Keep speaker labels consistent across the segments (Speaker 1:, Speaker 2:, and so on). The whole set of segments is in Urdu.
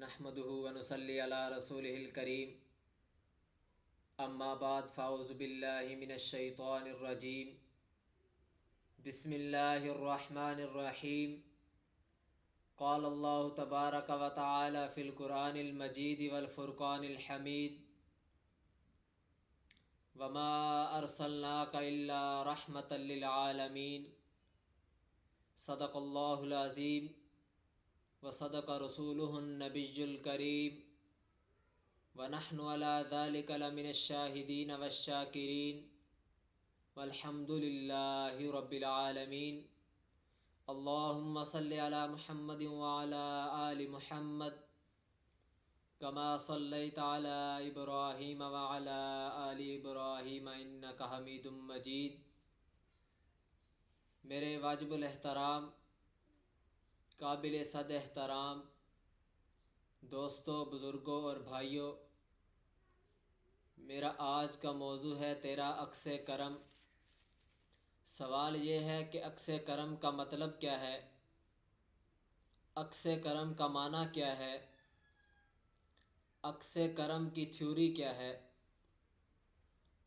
Speaker 1: نحمده ونصلي على رسوله الكريم اما بعد فاعوذ بالله من الشيطان الرجيم بسم الله الرحمن الرحيم قال الله تبارك وتعالى في القرآن المجيد والفرقان الحميد وما أرسلناك إلا رحمة للعالمين صدق الله العظيم وصدق رسوله النبي الكريم ونحن على ذلك لمن الشاهدين والشاكرين والحمد لله رب العالمين اللهم صل على محمد وعلى آل محمد كما صليت على إبراهيم وعلى آل إبراهيم إنك حميد مجيد۔ میرے واجب الاحترام قابل صد احترام دوستوں، بزرگوں اور بھائیوں، میرا آج کا موضوع ہے تیرا عکس کرم۔ سوال یہ ہے کہ عکس کرم کا مطلب کیا ہے، عکس کرم کا معنی کیا ہے، عکس کرم کی تھیوری کیا ہے۔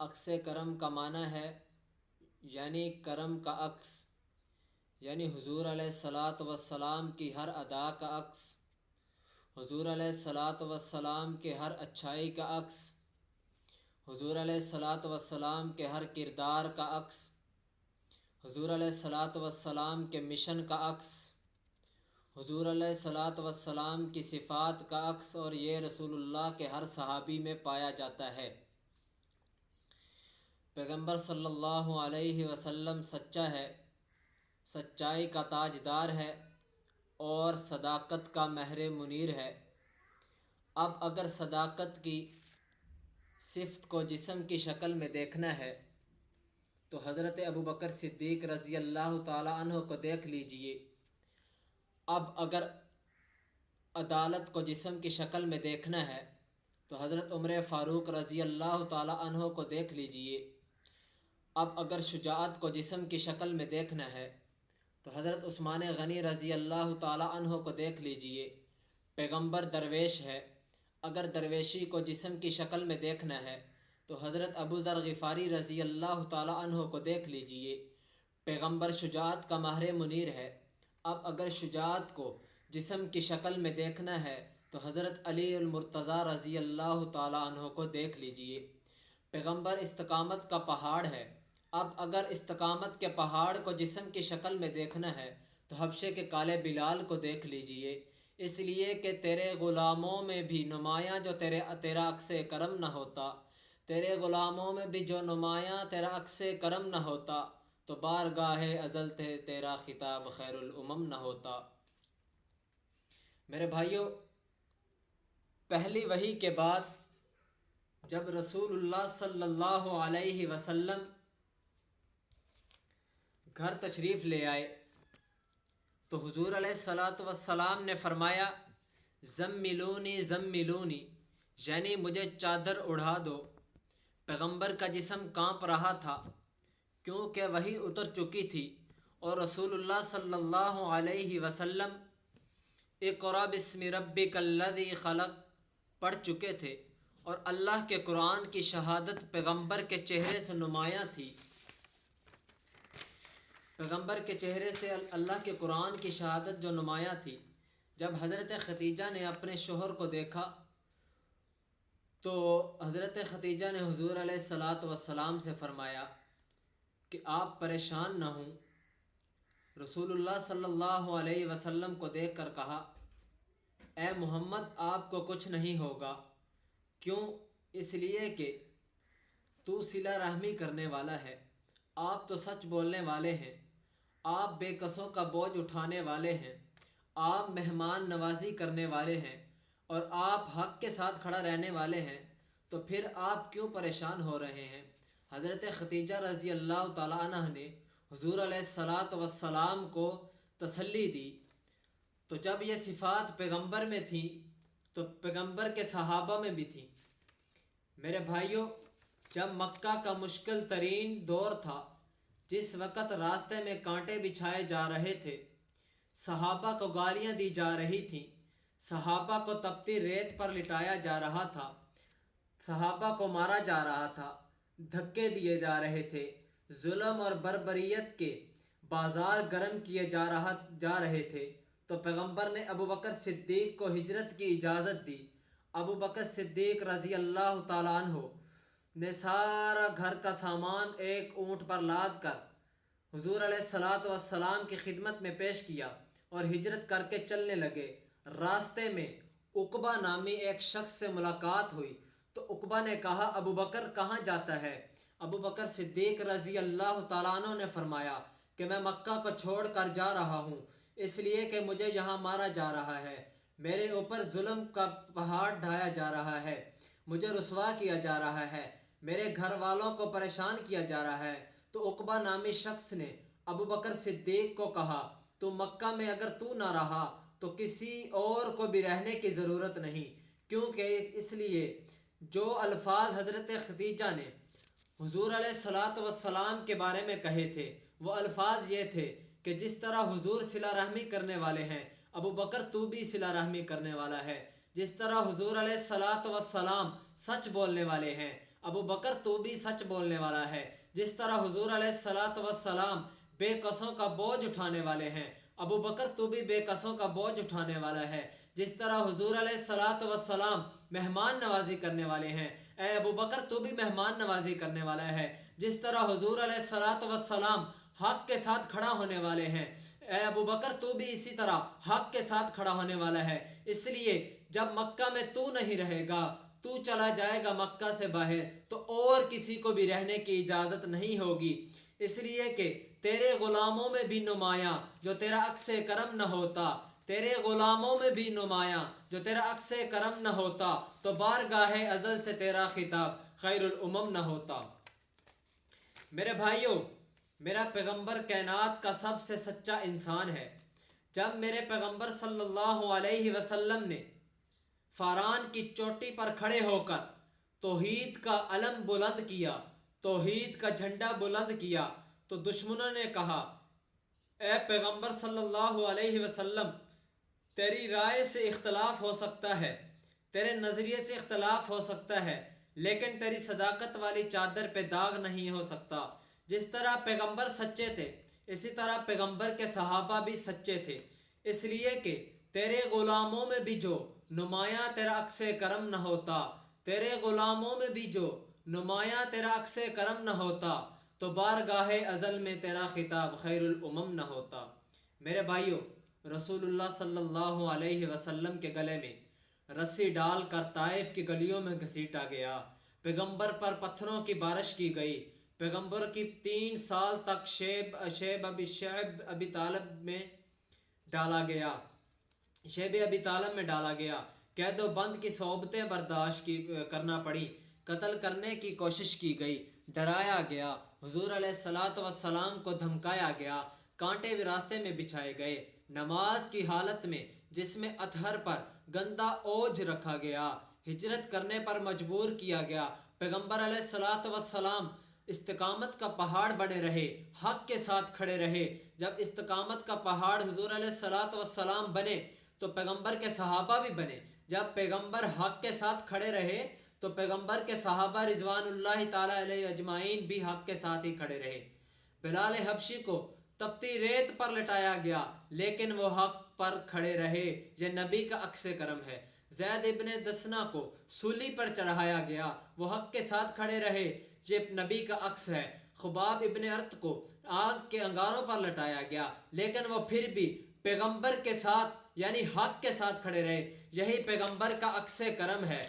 Speaker 1: عکس کرم کا معنی ہے یعنی کرم کا عکس، یعنی حضور علیہ الصلاۃ والسلام کی ہر ادا کا عکس، حضور علیہ الصلاۃ والسلام کے ہر اچھائی کا عکس، حضور علیہ الصلاۃ والسلام کے ہر کردار کا عکس، حضور علیہ الصلاۃ والسلام کے مشن کا عکس، حضور علیہ الصلاۃ والسلام کی صفات کا عکس، اور یہ رسول اللہ کے ہر صحابی میں پایا جاتا ہے۔ پیغمبر صلی اللہ علیہ وسلم سچا ہے، سچائی کا تاجدار ہے اور صداقت کا مہر منیر ہے۔ اب اگر صداقت کی صفت کو جسم کی شکل میں دیکھنا ہے تو حضرت ابوبکر صدیق رضی اللہ تعالی عنہ کو دیکھ لیجئے۔ اب اگر عدالت کو جسم کی شکل میں دیکھنا ہے تو حضرت عمر فاروق رضی اللہ تعالی عنہ کو دیکھ لیجئے۔ اب اگر شجاعت کو جسم کی شکل میں دیکھنا ہے تو حضرت عثمان غنی رضی اللہ تعالی عنہ کو دیکھ لیجئے۔ پیغمبر درویش ہے، اگر درویشی کو جسم کی شکل میں دیکھنا ہے تو حضرت ابو ذر غفاری رضی اللہ تعالی عنہ کو دیکھ لیجئے۔ پیغمبر شجاعت کا ماہر منیر ہے۔ اب اگر شجاعت کو جسم کی شکل میں دیکھنا ہے تو حضرت علی المرتضیٰ رضی اللہ تعالی عنہ کو دیکھ لیجئے۔ پیغمبر استقامت کا پہاڑ ہے۔ اب اگر استقامت کے پہاڑ کو جسم کی شکل میں دیکھنا ہے تو حبشے کے کالے بلال کو دیکھ لیجئے، اس لیے کہ تیرے غلاموں میں بھی نمایاں جو تیرا عکس کرم نہ ہوتا، تیرے غلاموں میں بھی جو نمایاں تیرا عکس کرم نہ ہوتا تو بارگاہ ازل تیرا خطاب خیر الامم نہ ہوتا۔ میرے بھائیوں، پہلی وحی کے بعد جب رسول اللہ صلی اللہ علیہ وسلم گھر تشریف لے آئے تو حضور علیہ الصلاۃ والسلام نے فرمایا زملونی زملونی، یعنی مجھے چادر اڑا دو۔ پیغمبر کا جسم کانپ رہا تھا کیونکہ وحی اتر چکی تھی اور رسول اللہ صلی اللہ علیہ وسلم اقرأ باسم ربک الذی خلق پڑھ چکے تھے، اور اللہ کے قرآن کی شہادت پیغمبر کے چہرے سے نمایاں تھی۔ پیغمبر کے چہرے سے اللہ کے قرآن کی شہادت جو نمایاں تھی۔ جب حضرت خدیجہ نے اپنے شوہر کو دیکھا تو حضرت خدیجہ نے حضور علیہ الصلاۃ والسلام سے فرمایا کہ آپ پریشان نہ ہوں۔ رسول اللہ صلی اللہ علیہ وسلم کو دیکھ کر کہا اے محمد، آپ کو کچھ نہیں ہوگا۔ کیوں؟ اس لیے کہ تو صلہ رحمی کرنے والا ہے، آپ تو سچ بولنے والے ہیں، آپ بے کسوں کا بوجھ اٹھانے والے ہیں، آپ مہمان نوازی کرنے والے ہیں، اور آپ حق کے ساتھ کھڑا رہنے والے ہیں، تو پھر آپ کیوں پریشان ہو رہے ہیں؟ حضرت خدیجہ رضی اللہ تعالی عنہ نے حضور علیہ الصلاۃ والسلام کو تسلی دی۔ تو جب یہ صفات پیغمبر میں تھی تو پیغمبر کے صحابہ میں بھی تھی۔ میرے بھائیوں، جب مکہ کا مشکل ترین دور تھا، جس وقت راستے میں کانٹے بچھائے جا رہے تھے، صحابہ کو گالیاں دی جا رہی تھیں، صحابہ کو تپتی ریت پر لٹایا جا رہا تھا، صحابہ کو مارا جا رہا تھا، دھکے دیے جا رہے تھے، ظلم اور بربریت کے بازار گرم کیے جا رہے تھے، تو پیغمبر نے ابوبکر صدیق کو ہجرت کی اجازت دی۔ ابوبکر صدیق رضی اللہ تعالیٰ عنہ نے سارا گھر کا سامان ایک اونٹ پر لاد کر حضور علیہ الصلاۃ والسلام کی خدمت میں پیش کیا اور ہجرت کر کے چلنے لگے۔ راستے میں عقبہ نامی ایک شخص سے ملاقات ہوئی تو عقبہ نے کہا ابوبکر کہاں جاتا ہے؟ ابوبکر صدیق رضی اللہ تعالیٰ عنہ نے فرمایا کہ میں مکہ کو چھوڑ کر جا رہا ہوں، اس لیے کہ مجھے یہاں مارا جا رہا ہے، میرے اوپر ظلم کا پہاڑ ڈھایا جا رہا ہے، مجھے رسوا کیا جا رہا ہے، میرے گھر والوں کو پریشان کیا جا رہا ہے۔ تو عقبہ نامی شخص نے ابوبکر صدیق کو کہا تو مکہ میں اگر تو نہ رہا تو کسی اور کو بھی رہنے کی ضرورت نہیں، کیونکہ اس لیے جو الفاظ حضرت خدیجہ نے حضور علیہ الصلاۃ والسلام کے بارے میں کہے تھے وہ الفاظ یہ تھے کہ جس طرح حضور صلہ رحمی کرنے والے ہیں ابوبکر تو بھی صلہ رحمی کرنے والا ہے، جس طرح حضور علیہ الصلاۃ والسلام سچ بولنے والے ہیں ابوبکر تو بھی سچ بولنے والا ہے، جس طرح حضور علیہ الصلاۃ والسلام بے کسوں کا بوجھ اٹھانے والے ہیں ابوبکر تو بھی بے کسوں کا بوجھ اٹھانے والا ہے، جس طرح حضور علیہ الصلاۃ والسلام مہمان نوازی کرنے والے ہیں اے ابوبکر تو بھی مہمان نوازی کرنے والا ہے، جس طرح حضور علیہ الصلاۃ والسلام حق کے ساتھ کھڑا ہونے والے ہیں اے ابوبکر تو بھی اسی طرح حق کے ساتھ کھڑا ہونے والا ہے۔ اس لیے جب مکہ میں تو نہیں رہے گا، تو چلا جائے گا مکہ سے باہر تو اور کسی کو بھی رہنے کی اجازت نہیں ہوگی، اس لیے کہ تیرے غلاموں میں بھی نمایاں جو تیرا عکس کرم نہ ہوتا، تیرے غلاموں میں بھی نمایاں جو تیرا عکس کرم نہ ہوتا تو بارگاہ ازل سے تیرا خطاب خیر الامم نہ ہوتا۔ میرے بھائیوں، میرا پیغمبر کائنات کا سب سے سچا انسان ہے۔ جب میرے پیغمبر صلی اللہ علیہ وسلم نے فاران کی چوٹی پر کھڑے ہو کر توحید کا علم بلند کیا، توحید کا جھنڈا بلند کیا، تو دشمنوں نے کہا اے پیغمبر صلی اللہ علیہ وسلم تیری رائے سے اختلاف ہو سکتا ہے، تیرے نظریے سے اختلاف ہو سکتا ہے، لیکن تیری صداقت والی چادر پہ داغ نہیں ہو سکتا۔ جس طرح پیغمبر سچے تھے اسی طرح پیغمبر کے صحابہ بھی سچے تھے، اس لیے کہ تیرے غلاموں میں بھی جو نمایاں تیرا عکس کرم نہ ہوتا، تیرے غلاموں میں بھی جو نمایاں تیرا عکس کرم نہ ہوتا تو بارگاہ ازل میں تیرا خطاب خیر الامم نہ ہوتا۔ میرے بھائیوں، رسول اللہ صلی اللہ علیہ وسلم کے گلے میں رسی ڈال کر طائف کی گلیوں میں گھسیٹا گیا، پیغمبر پر پتھروں کی بارش کی گئی، پیغمبر کی 3 سال تک شیب ابی طالب میں ڈالا گیا، شیب ابی طالب میں ڈالا گیا، قید و بند کی صعوبتیں برداشت کرنا پڑی، قتل کرنے کی کوشش کی گئی، ڈرایا گیا، حضور علیہ الصلاۃ والسلام کو دھمکایا گیا، کانٹے بھی راستے میں بچھائے گئے، نماز کی حالت میں جس میں اطہر پر گندا اوجھ رکھا گیا، ہجرت کرنے پر مجبور کیا گیا، پیغمبر علیہ الصلاۃ والسلام استقامت کا پہاڑ بنے رہے، حق کے ساتھ کھڑے رہے۔ جب استقامت کا پہاڑ حضور علیہ الصلاۃ والسلام بنے تو پیغمبر کے صحابہ بھی بنے، جب پیغمبر حق کے ساتھ کھڑے رہے تو پیغمبر کے صحابہ رضوان اللہ تعالیٰ علیہ اجمعین بھی حق کے ساتھ ہی کھڑے رہے۔ بلال حبشی کو تپتی ریت پر لٹایا گیا لیکن وہ حق پر کھڑے رہے، یہ نبی کا عکس کرم ہے۔ زید ابن دسنہ کو سولی پر چڑھایا گیا، وہ حق کے ساتھ کھڑے رہے، یہ نبی کا عکس ہے۔ خباب ابن ارت کو آگ کے انگاروں پر لٹایا گیا لیکن وہ پھر بھی پیغمبر کے ساتھ یعنی حق کے ساتھ کھڑے رہے، یہی پیغمبر کا عکس کرم ہے،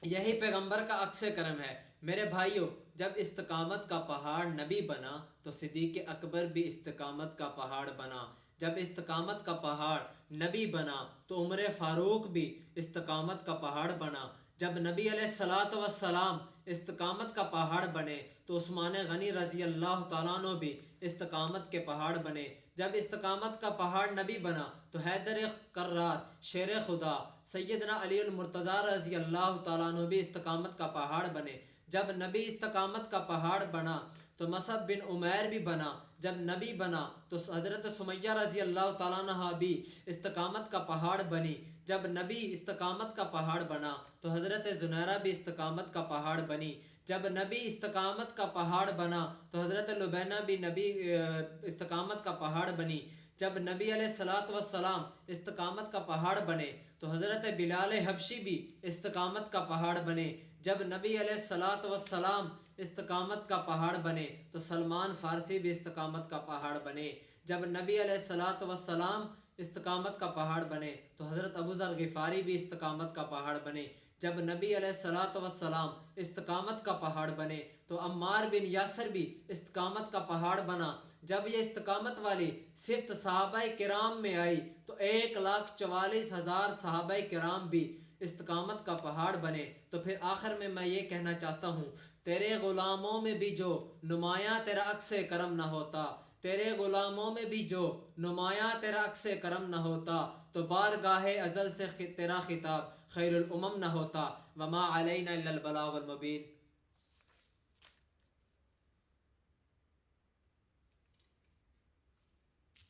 Speaker 1: یہی پیغمبر کا عکس کرم ہے۔ میرے بھائیوں، جب استقامت کا پہاڑ نبی بنا تو صدیق اکبر بھی استقامت کا پہاڑ بنا، جب استقامت کا پہاڑ نبی بنا تو عمر فاروق بھی استقامت کا پہاڑ بنا، جب نبی علیہ الصلاۃ والسلام استقامت کا پہاڑ بنے تو عثمان غنی رضی اللہ تعالیٰ عنہ بھی استقامت کے پہاڑ بنے، جب استقامت کا پہاڑ نبی بنا تو حیدر کرار شیر خدا سیدنا علی المرتضیٰ رضی اللہ تعالیٰ عنہ بھی استقامت کا پہاڑ بنے، جب نبی استقامت کا پہاڑ بنا تو مصعب بن عمیر بھی بنا، جب نبی بنا تو حضرت سمیہ رضی اللہ تعالیٰ عنہ بھی استقامت کا پہاڑ بنی. جب نبی استقامت کا پہاڑ بنا تو حضرت زنیرہ بھی استقامت کا پہاڑ بنی. جب نبی استقامت کا پہاڑ بنا تو حضرت لبینہ بھی استقامت کا پہاڑ بنی. جب نبی علیہ الصلاۃ والسلام استقامت کا پہاڑ بنے تو حضرت بلال حبشی بھی استقامت کا پہاڑ بنے. جب نبی علیہ الصلاۃ والسلام استقامت کا پہاڑ بنے تو سلمان فارسی بھی استقامت کا پہاڑ بنے. جب نبی علیہ الصلاۃ والسلام استقامت کا پہاڑ بنے تو حضرت ابو ذر غفاری بھی استقامت کا پہاڑ بنے. جب نبی علیہ الصلاۃ والسلام استقامت کا پہاڑ بنے تو عمار بن یاسر بھی استقامت کا پہاڑ بنا. جب یہ استقامت والی صفت صحابہ کرام میں آئی تو 1,44,000 صحابہ کرام بھی استقامت کا پہاڑ بنے. تو پھر آخر میں یہ کہنا چاہتا ہوں، تیرے غلاموں میں بھی جو نمایاں تیرا عکس کرم نہ ہوتا، تیرے غلاموں میں بھی جو نمایاں تیرا عکس کرم نہ ہوتا، تو بارگاہ ازل سے تیرا خطاب خیر الامم نہ ہوتا. وما علینا الا البلاغ المبین.